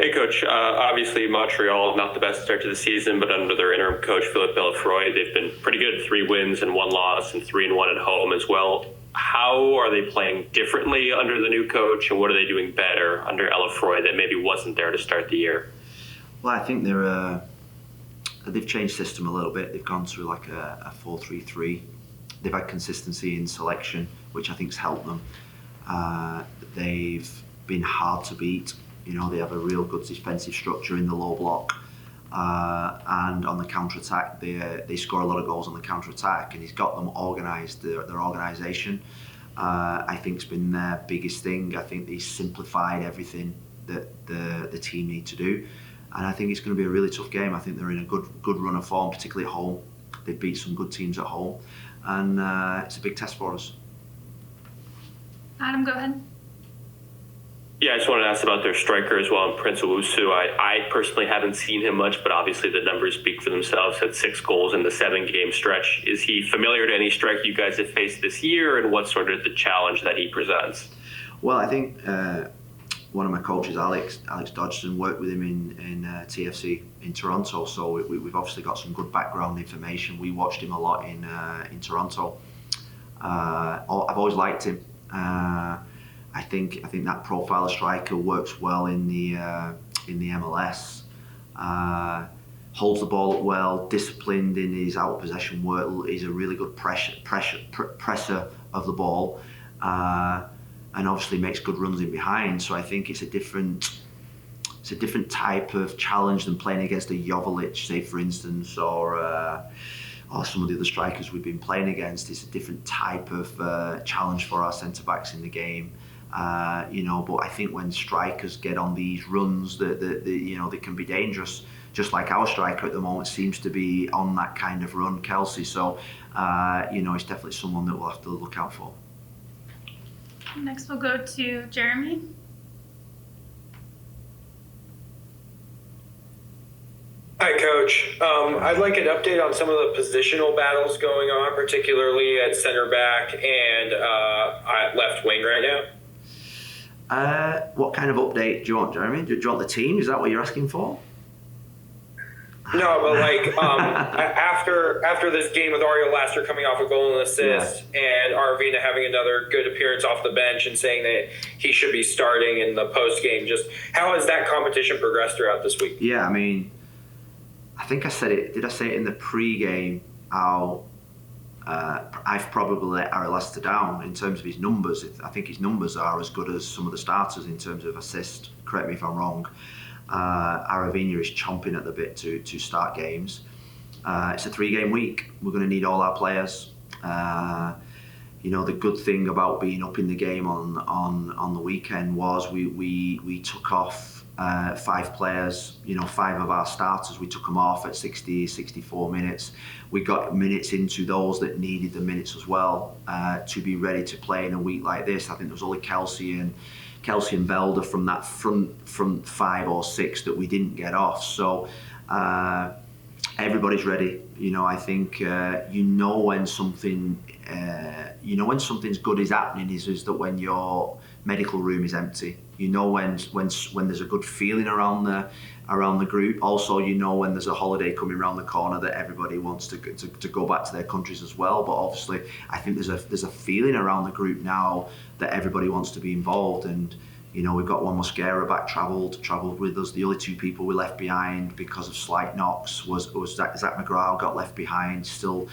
Hey, Coach. Obviously, Montreal, not the best start to the season, but under their interim coach, Phil Neville, they've been pretty good. 3 wins and 1 loss and 3-1 at home as well. How are they playing differently under the new coach, and what are they doing better under Elefroy that maybe wasn't there to start the year? Well, I think they've changed system a little bit. They've gone through like a 4-3-3. They've had consistency in selection, which I think's helped them. They've been hard to beat. They have a real good defensive structure in the low block, and on the counter-attack, they score a lot of goals on the counter-attack, and he's got them organised. Their organisation, I think, has been their biggest thing. I think he's simplified everything that the team need to do, and I think it's going to be a really tough game. I think they're in a good run of form, particularly at home. They've beat some good teams at home, and it's a big test for us. Adam, go ahead. Yeah, I just wanted to ask about their striker as well, Prince Owusu. I personally haven't seen him much, but obviously the numbers speak for themselves. Had 6 goals in the 7-game stretch. Is he familiar to any striker you guys have faced this year, and what's sort of the challenge that he presents? Well, I think one of my coaches, Alex Dodgson, worked with him in TFC in Toronto, so we've obviously got some good background information. We watched him a lot in Toronto. I've always liked him. I think that profile of striker works well in the MLS. Holds the ball up well, disciplined in his out of possession work. He's a really good presser of the ball, and obviously makes good runs in behind. So I think it's a different type of challenge than playing against a Joveljic, say for instance, or some of the other strikers we've been playing against. It's a different type of challenge for our centre backs in the game. But I think when strikers get on these runs, they can be dangerous. Just like our striker at the moment seems to be on that kind of run, Kelsey. So, it's definitely someone that we'll have to look out for. Next, we'll go to Jeremy. Hi, Coach. I'd like an update on some of the positional battles going on, particularly at center back and at left wing right now. What kind of update do you want, Jeremy? Do you want the team? Is that what you're asking for? No, but after this game with Ariel Laster coming off a goal and assist, and Arvina having another good appearance off the bench and saying that he should be starting in the post game, just how has that competition progressed throughout this week? Yeah, I mean, I think I said it. Did I say it in the pre-game? How I've probably let Ariel Laster down in terms of his numbers. I think his numbers are as good as some of the starters in terms of assist. Correct me if I'm wrong. Aravina is chomping at the bit to start games. It's a 3-game week. We're going to need all our players. The good thing about being up in the game on the weekend was we took off 5 players. 5 of our starters, we took them off at 64 minutes. We got minutes into those that needed the minutes as well to be ready to play in a week like this. I think there was only Kelsey and Velda from that front 5 or 6 that we didn't get off. So everybody's ready. I think when something's good is happening is that when your medical room is empty. When there's a good feeling around the group. Also, when there's a holiday coming around the corner that everybody wants to go back to their countries as well. But obviously, I think there's a feeling around the group now that everybody wants to be involved. And we've got Juan Mosquera back, travelled with us. The only 2 people we left behind because of slight knocks was Zach McGraw got left behind. Still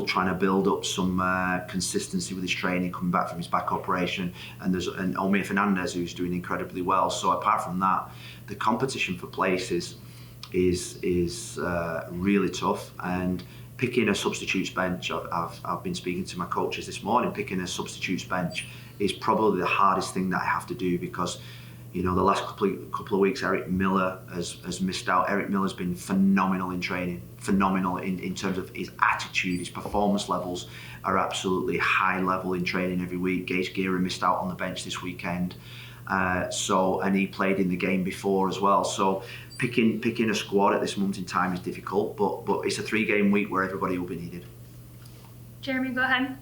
trying to build up some consistency with his training, coming back from his back operation. And there's Omir Fernandez, who's doing incredibly well. So apart from that, the competition for places is really tough. And picking a substitutes bench, I've been speaking to my coaches this morning. Picking a substitutes bench is probably the hardest thing that I have to do because, the last couple of weeks, Eric Miller has missed out. Eric Miller's been phenomenal in training, phenomenal in terms of his attitude. His performance levels are absolutely high level in training every week. Gage Gira missed out on the bench this weekend, and he played in the game before as well. So picking a squad at this moment in time is difficult, but it's a 3-game week where everybody will be needed. Jeremy, go ahead.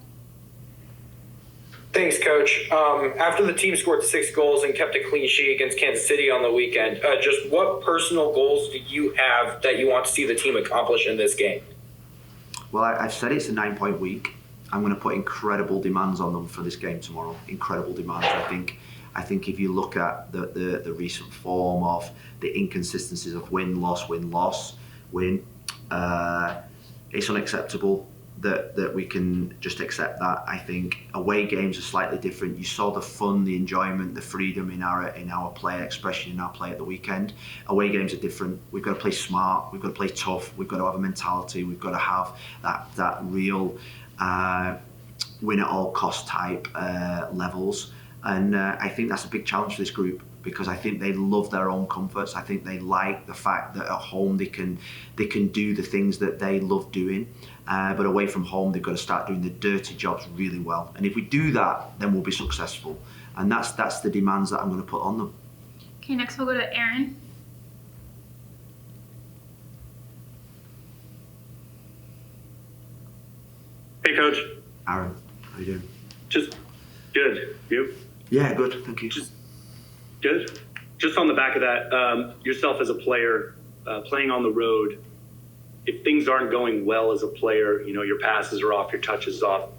Thanks, Coach. After the team scored 6 goals and kept a clean sheet against Kansas City on the weekend, just what personal goals do you have that you want to see the team accomplish in this game? Well, I've said it's a 9-point week. I'm going to put incredible demands on them for this game tomorrow. Incredible demands. I think if you look at the recent form of the inconsistencies of win, loss, win, it's unacceptable that we can just accept that. I think away games are slightly different. You saw the fun, the enjoyment, the freedom in our play, expression in our play at the weekend. Away games are different. We've got to play smart. We've got to play tough. We've got to have a mentality. We've got to have that real win at all cost type levels. And I think that's a big challenge for this group, because I think they love their own comforts. I think they like the fact that at home they can do the things that they love doing, but away from home they've got to start doing the dirty jobs really well. And if we do that, then we'll be successful. And that's the demands that I'm going to put on them. Okay, next we'll go to Aaron. Hey, Coach. Aaron, how you doing? Just good. You? Yeah, good. Thank you. Just good. Just on the back of that, yourself as a player, playing on the road, if things aren't going well as a player, your passes are off, your touches off,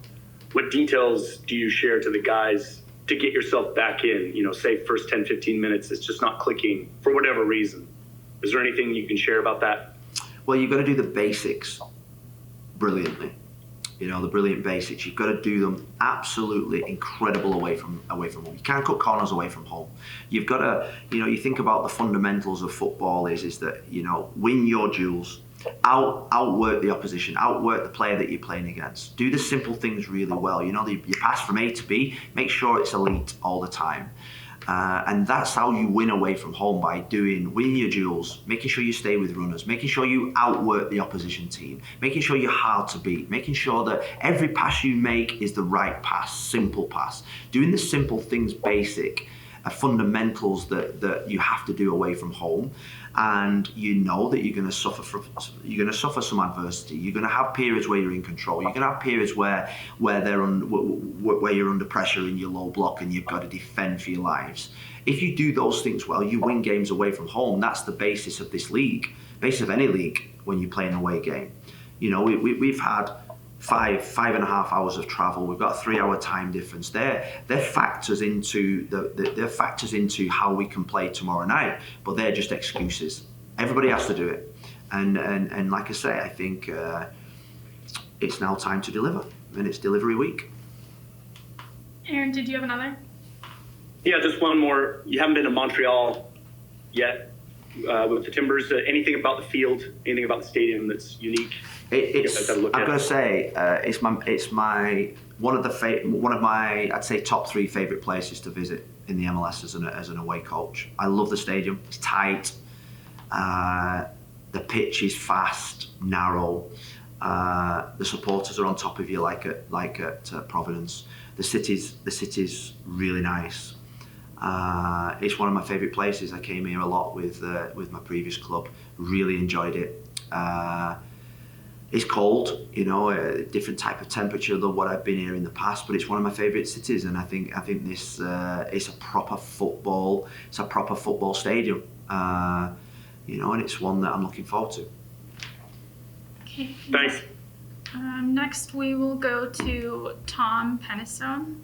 what details do you share to the guys to get yourself back in? Say first 10, 15 minutes, it's just not clicking for whatever reason. Is there anything you can share about that? Well, you've got to do the basics brilliantly. The brilliant basics. You've got to do them absolutely incredible away from home. You can't cut corners away from home. You've got to, you think about the fundamentals of football is that, win your duels, outwork the opposition, outwork the player that you're playing against. Do the simple things really well. You pass from A to B, make sure it's elite all the time. And that's how you win away from home, by winning your duels, making sure you stay with runners, making sure you outwork the opposition team, making sure you're hard to beat, making sure that every pass you make is the right pass, simple pass. Doing the simple things, basic fundamentals that you have to do away from home. And that you're going to suffer some adversity. You're going to have periods where you're in control. You're going to have periods where you're under pressure in your low block and you've got to defend for your lives. If you do those things well, you win games away from home. That's the basis of this league, basis of any league when you play an away game. We've had 5.5 hours of travel. We've got a 3-hour time difference. They're factors into they're factors into how we can play tomorrow night. But they're just excuses. Everybody has to do it. And like I say, I think it's now time to deliver, and it's delivery week. Aaron, did you have another? Yeah, just one more. You haven't been to Montreal yet with the Timbers. Anything about the field? Anything about the stadium that's unique? I've got to say, it's one of my I'd say top 3 favorite places to visit in the MLS as an away coach. I love the stadium. It's tight. The pitch is fast, narrow. The supporters are on top of you like at Providence. The city's really nice. It's one of my favorite places. I came here a lot with my previous club. Really enjoyed it. It's cold, a different type of temperature than what I've been here in the past, but it's one of my favourite cities, and I think this it's a proper football stadium, and it's one that I'm looking forward to. Okay. Thanks. Next we will go to Tom Pennistone.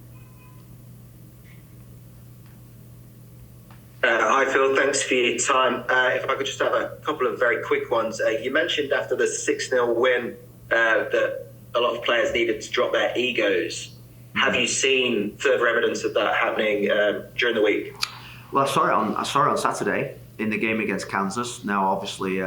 Hi Phil, thanks for your time. If I could just have a couple of very quick ones. You mentioned after the 6-0 win that a lot of players needed to drop their egos. Have you seen further evidence of that happening during the week? Well, I saw it on Saturday in the game against Kansas. Now, obviously,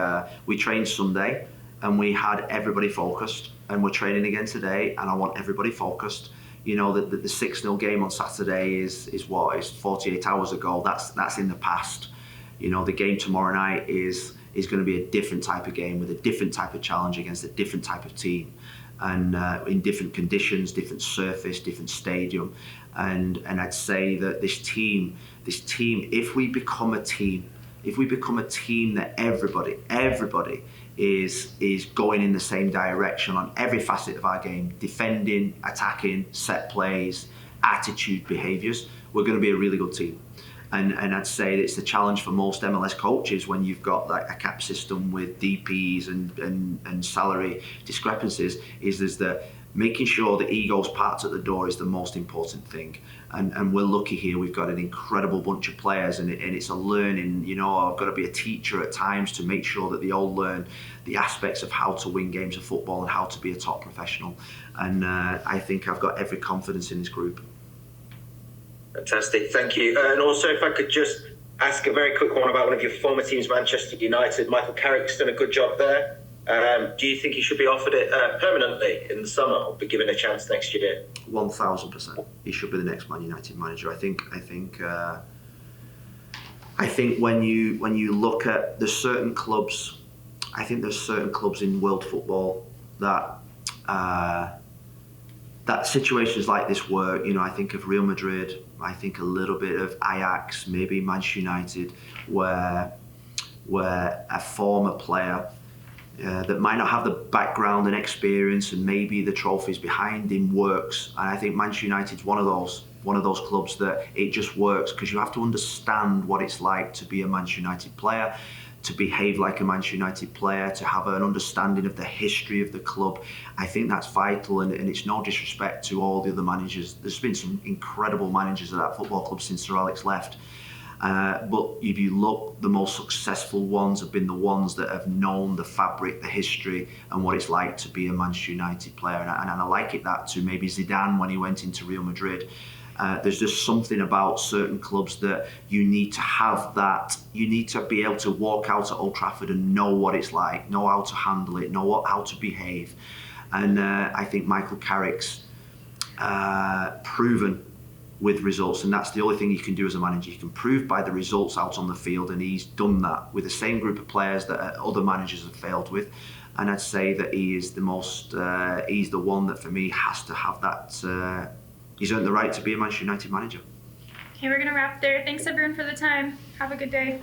we trained Sunday and we had everybody focused, and we're training again today, and I want everybody focused. The 6-0 game on Saturday is 48 hours ago. That's in the past. The game tomorrow night is going to be a different type of game with a different type of challenge against a different type of team, and in different conditions, different surface, different stadium, and I'd say that this team, if we become a team that everybody is going in the same direction on every facet of our game, defending, attacking, set plays, attitude, behaviours, we're going to be a really good team. And I'd say it's the challenge for most MLS coaches when you've got like a cap system with DPs and salary discrepancies is that making sure the ego's parked at the door is the most important thing. And we're lucky here, we've got an incredible bunch of players and it's a learning, I've got to be a teacher at times to make sure that they all learn the aspects of how to win games of football and how to be a top professional. And I think I've got every confidence in this group. Fantastic, thank you. And also, if I could just ask a very quick one about one of your former teams, Manchester United. Michael Carrick's done a good job there. Do you think he should be offered it permanently in the summer or be given a chance next year? 1000%. He should be the next Man United manager. I think when you look at there's certain clubs, I think there's certain clubs in world football that situations like this were, I think of Real Madrid, I think a little bit of Ajax, maybe Manchester United, where a former player that might not have the background and experience and maybe the trophies behind him works. And I think Manchester United's one of those clubs that it just works because you have to understand what it's like to be a Manchester United player, to behave like a Manchester United player, to have an understanding of the history of the club. I think that's vital, and it's no disrespect to all the other managers. There's been some incredible managers at that football club since Sir Alex left. But if you look, the most successful ones have been the ones that have known the fabric, the history, and what it's like to be a Manchester United player. And I like it that to maybe Zidane when he went into Real Madrid. There's just something about certain clubs that you need to have that. You need to be able to walk out at Old Trafford and know what it's like, know how to handle it, know how to behave. And I think Michael Carrick's proven with results, and that's the only thing you can do as a manager. You can prove by the results out on the field, and he's done that with the same group of players that other managers have failed with. And I'd say that he is the most, he's the one that for me has to have that, he's earned the right to be a Manchester United manager. Okay, we're going to wrap there. Thanks everyone for the time. Have a good day.